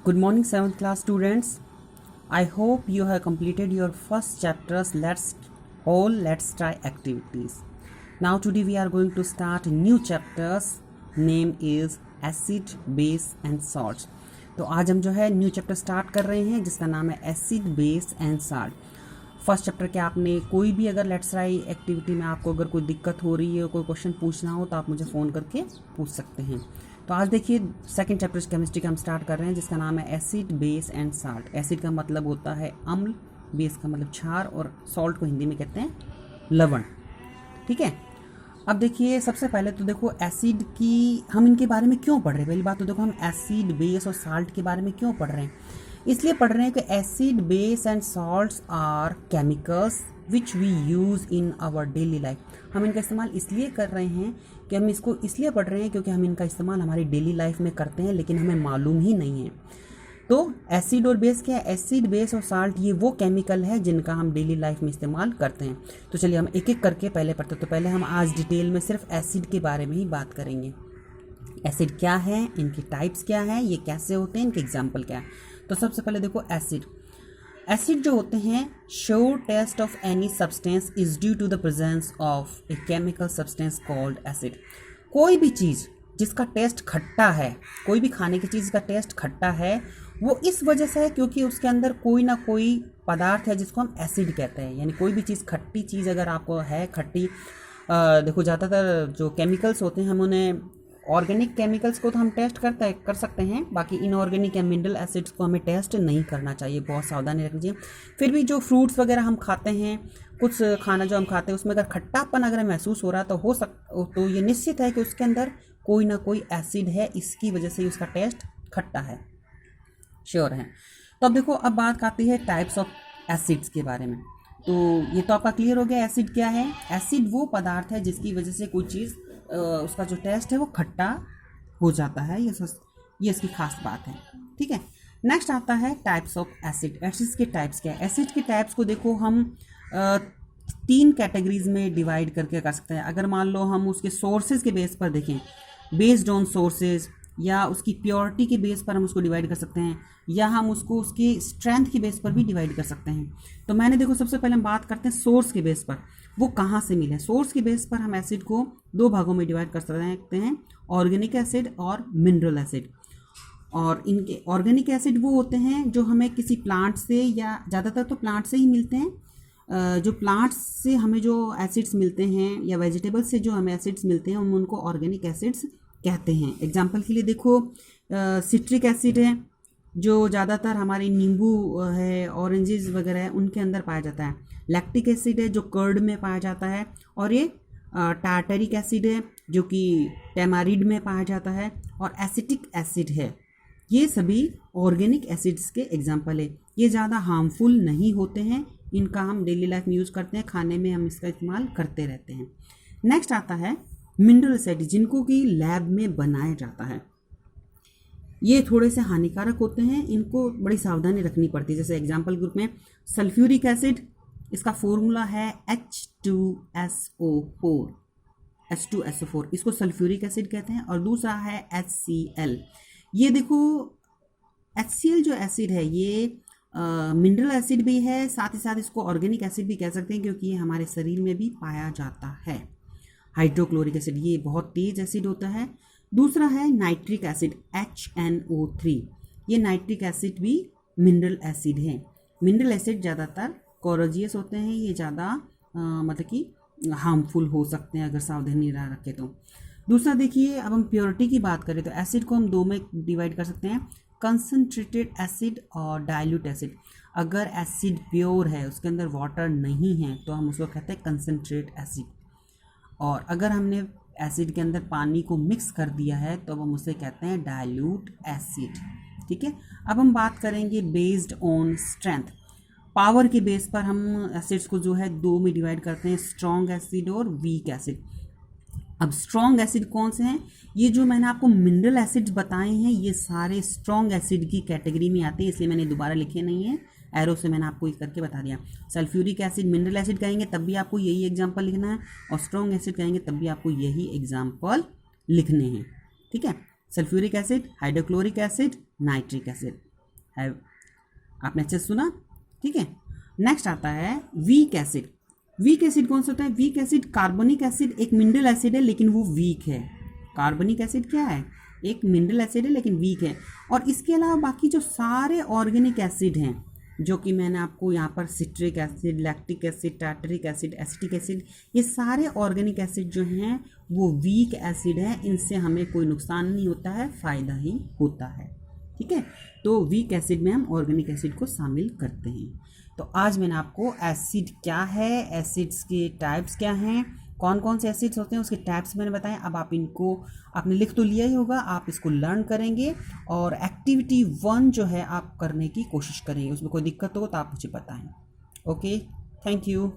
Good morning, 7th class students. I hope you have completed your first chapters. Let's try activities. Now today we are going to start new chapters. Name is acid, base and salts. तो आज हम जो है new chapter start कर रहे हैं जिसका नाम है acid, base and salt. First chapter के आपने कोई भी अगर लेट्स ट्राई एक्टिविटी में आपको अगर कोई दिक्कत हो रही है, कोई क्वेश्चन पूछना हो तो आप मुझे फ़ोन करके पूछ सकते हैं. तो आज देखिए सेकंड चैप्टर केमिस्ट्री का हम स्टार्ट कर रहे हैं जिसका नाम है acid, base and salt. Acid का मतलब होता है अम्ल, बेस का मतलब क्षार और सॉल्ट को हिंदी में कहते हैं लवण. ठीक है. अब देखिए सबसे पहले तो देखो एसिड की हम इनके बारे में क्यों पढ़ रहे हैं. पहली बात तो देखो हम एसिड, बेस और साल्ट के बारे में क्यों पढ़ रहे हैं. इसलिए पढ़ रहे हैं कि acid, base and salts are chemicals which we use in our daily life. हम इनका इस्तेमाल इसलिए कर रहे हैं कि हम इसको इसलिए पढ़ रहे हैं क्योंकि हम इनका इस्तेमाल हमारी डेली लाइफ में करते हैं लेकिन हमें मालूम ही नहीं है. तो एसिड और बेस क्या है. एसिड, बेस और साल्ट ये वो केमिकल है जिनका हम डेली लाइफ में इस्तेमाल करते हैं. तो चलिए हम एक एक करके पहले पढ़ते हैं. तो पहले हम आज डिटेल में सिर्फ एसिड के बारे में ही बात करेंगे. एसिड क्या है, इनकी टाइप्स क्या है, ये कैसे होते हैं, इनके एग्जाम्पल क्या है. तो सबसे पहले देखो एसिड. एसिड जो होते हैं sour taste of any substance is due to the presence of a chemical substance called acid. कोई भी चीज़ जिसका टेस्ट खट्टा है, कोई भी खाने की चीज़ का टेस्ट खट्टा है, वो इस वजह से है क्योंकि उसके अंदर कोई ना कोई पदार्थ है जिसको हम एसिड कहते हैं. यानी कोई भी चीज़ खट्टी चीज़ अगर आपको है खट्टी, देखो ज़्यादातर जो केमिकल्स होते हैं हम उन्हें ऑर्गेनिक केमिकल्स को तो हम टेस्ट कर सकते हैं, बाकी इनऑर्गेनिक या मिनरल एसिड्स को हमें टेस्ट नहीं करना चाहिए. बहुत सावधानी रखनी चाहिए. फिर भी जो फ्रूट्स वगैरह हम खाते हैं, कुछ खाना जो हम खाते हैं उसमें अगर खट्टापन अगर महसूस हो रहा है तो ये निश्चित है कि उसके अंदर कोई ना कोई एसिड है, इसकी वजह से उसका टेस्ट खट्टा है, श्योर है. तो अब देखो अब बात आती है टाइप्स ऑफ एसिड्स के बारे में. तो ये तो आपका क्लियर हो गया एसिड क्या है. एसिड वो पदार्थ है जिसकी वजह से कोई चीज़ उसका जो टेस्ट है वो खट्टा हो जाता है. ये इसकी खास बात है. ठीक है. नेक्स्ट आता है टाइप्स ऑफ एसिड. एसिड्स के टाइप्स क्या है. एसिड के टाइप्स को देखो हम 3 कैटेगरीज में डिवाइड करके कर सकते हैं. अगर मान लो हम उसके सोर्सेज के बेस पर देखें, बेस्ड ऑन सोर्सेज, या उसकी प्योरिटी के बेस पर हम उसको डिवाइड कर सकते हैं, या हम उसको उसकी स्ट्रेंथ के बेस पर भी डिवाइड कर सकते हैं. तो मैंने देखो सबसे पहले हम बात करते हैं सोर्स के बेस पर, वो कहाँ से मिले. सोर्स के बेस पर हम एसिड को 2 भागों में डिवाइड कर सकते हैं, ऑर्गेनिक एसिड और मिनरल एसिड. और इनके ऑर्गेनिक एसिड वो होते हैं जो हमें किसी प्लांट से, या ज़्यादातर तो प्लांट से ही मिलते हैं, जो प्लांट्स से हमें जो एसिड्स मिलते हैं या वेजिटेबल से जो हमें एसिड्स मिलते हैं हम उनको ऑर्गेनिक एसिड्स कहते हैं. एग्जाम्पल के लिए देखो सिट्रिक एसिड है जो ज़्यादातर हमारे नींबू है, ऑरेंजेस वगैरह है, उनके अंदर पाया जाता है. लैक्टिक एसिड है जो कर्ड में पाया जाता है, और ये टार्टरिक एसिड है जो कि टेमारिड में पाया जाता है, और एसिटिक एसिड है. ये सभी ऑर्गेनिक एसिड्स के एग्जाम्पल है. ये ज़्यादा हार्मफुल नहीं होते हैं, इनका हम डेली लाइफ में यूज़ करते हैं, खाने में हम इसका इस्तेमाल करते रहते हैं. नेक्स्ट आता है मिनरल एसिड जिनको कि लैब में बनाया जाता है. ये थोड़े से हानिकारक होते हैं, इनको बड़ी सावधानी रखनी पड़ती है. जैसे एग्जाम्पल ग्रुप में सल्फ्यूरिक एसिड, इसका फॉर्मूला है H2SO4, इसको सल्फ्यूरिक एसिड कहते हैं. और दूसरा है HCl. ये देखो HCl जो एसिड है ये मिनरल एसिड भी है, साथ ही साथ इसको ऑर्गेनिक एसिड भी कह सकते हैं क्योंकि ये हमारे शरीर में भी पाया जाता है. हाइड्रोक्लोरिक एसिड ये बहुत तेज एसिड होता है. दूसरा है नाइट्रिक एसिड HNO3. ये नाइट्रिक एसिड भी मिनरल एसिड है. मिनरल एसिड ज़्यादातर कोरोजियस होते हैं, ये ज़्यादा मतलब कि हार्मफुल हो सकते हैं अगर सावधानी ना रखें तो. दूसरा देखिए अब हम प्योरिटी की बात करें तो एसिड को हम 2 में डिवाइड कर सकते हैं, कंसनट्रेटेड एसिड और डाइल्यूट एसिड. अगर एसिड प्योर है, उसके अंदर वाटर नहीं है, तो हम उसको कहते हैं कंसनट्रेट एसिड. और अगर हमने एसिड के अंदर पानी को मिक्स कर दिया है तो हम उसे कहते हैं डाइल्यूट एसिड. ठीक है. अब हम बात करेंगे बेस्ड ऑन स्ट्रेंथ. पावर के बेस पर हम एसिड्स को जो है 2 में डिवाइड करते हैं, स्ट्रॉन्ग एसिड और वीक एसिड. अब स्ट्रॉन्ग एसिड कौन से हैं. ये जो मैंने आपको मिनरल एसिड्स बताए हैं ये सारे स्ट्रॉन्ग एसिड की कैटेगरी में आते हैं, इसलिए मैंने दोबारा लिखे नहीं है, एरो से मैंने आपको ये करके बता दिया. सल्फ्यूरिक एसिड, मिनरल एसिड कहेंगे तब भी आपको यही एग्जाम्पल लिखना है, और स्ट्रॉन्ग एसिड कहेंगे तब भी आपको यही एग्जाम्पल लिखने हैं. ठीक है. Sulphuric acid, hydrochloric acid, nitric acid. है। आपने अच्छे से सुना, ठीक है। नेक्स्ट आता है वीक एसिड। वीक एसिड कौन सा होता है? वीक एसिड कार्बोनिक एसिड एक मिनरल एसिड है लेकिन वो वीक है। कार्बोनिक एसिड क्या है? एक मिनरल एसिड है लेकिन वीक है। और इसके अलावा बाकी जो सारे ऑर्गेनिक एसिड हैं, जो कि मैंने आपको यहाँ पर citric acid, lactic acid, tartaric acid, acetic acid, ये सारे ऑर्गेनिक एसिड जो हैं वो वीक एसिड है। इनसे हमें कोई नुकसान नहीं होता है, फ़ायदा ही होता है, ठीक है। तो वीक एसिड में हम ऑर्गेनिक एसिड को शामिल करते हैं। तो आज मैंने आपको एसिड क्या है, एसिड्स के टाइप्स क्या हैं, कौन कौन से एसिड्स होते हैं उसके टाइप्स मैंने बताए। अब आप इनको आपने लिख तो लिया ही होगा, आप इसको लर्न करेंगे और एक्टिविटी 1 जो है आप करने की कोशिश करेंगे। उसमें कोई दिक्कत हो तो आप मुझे बताएं। Okay, thank you.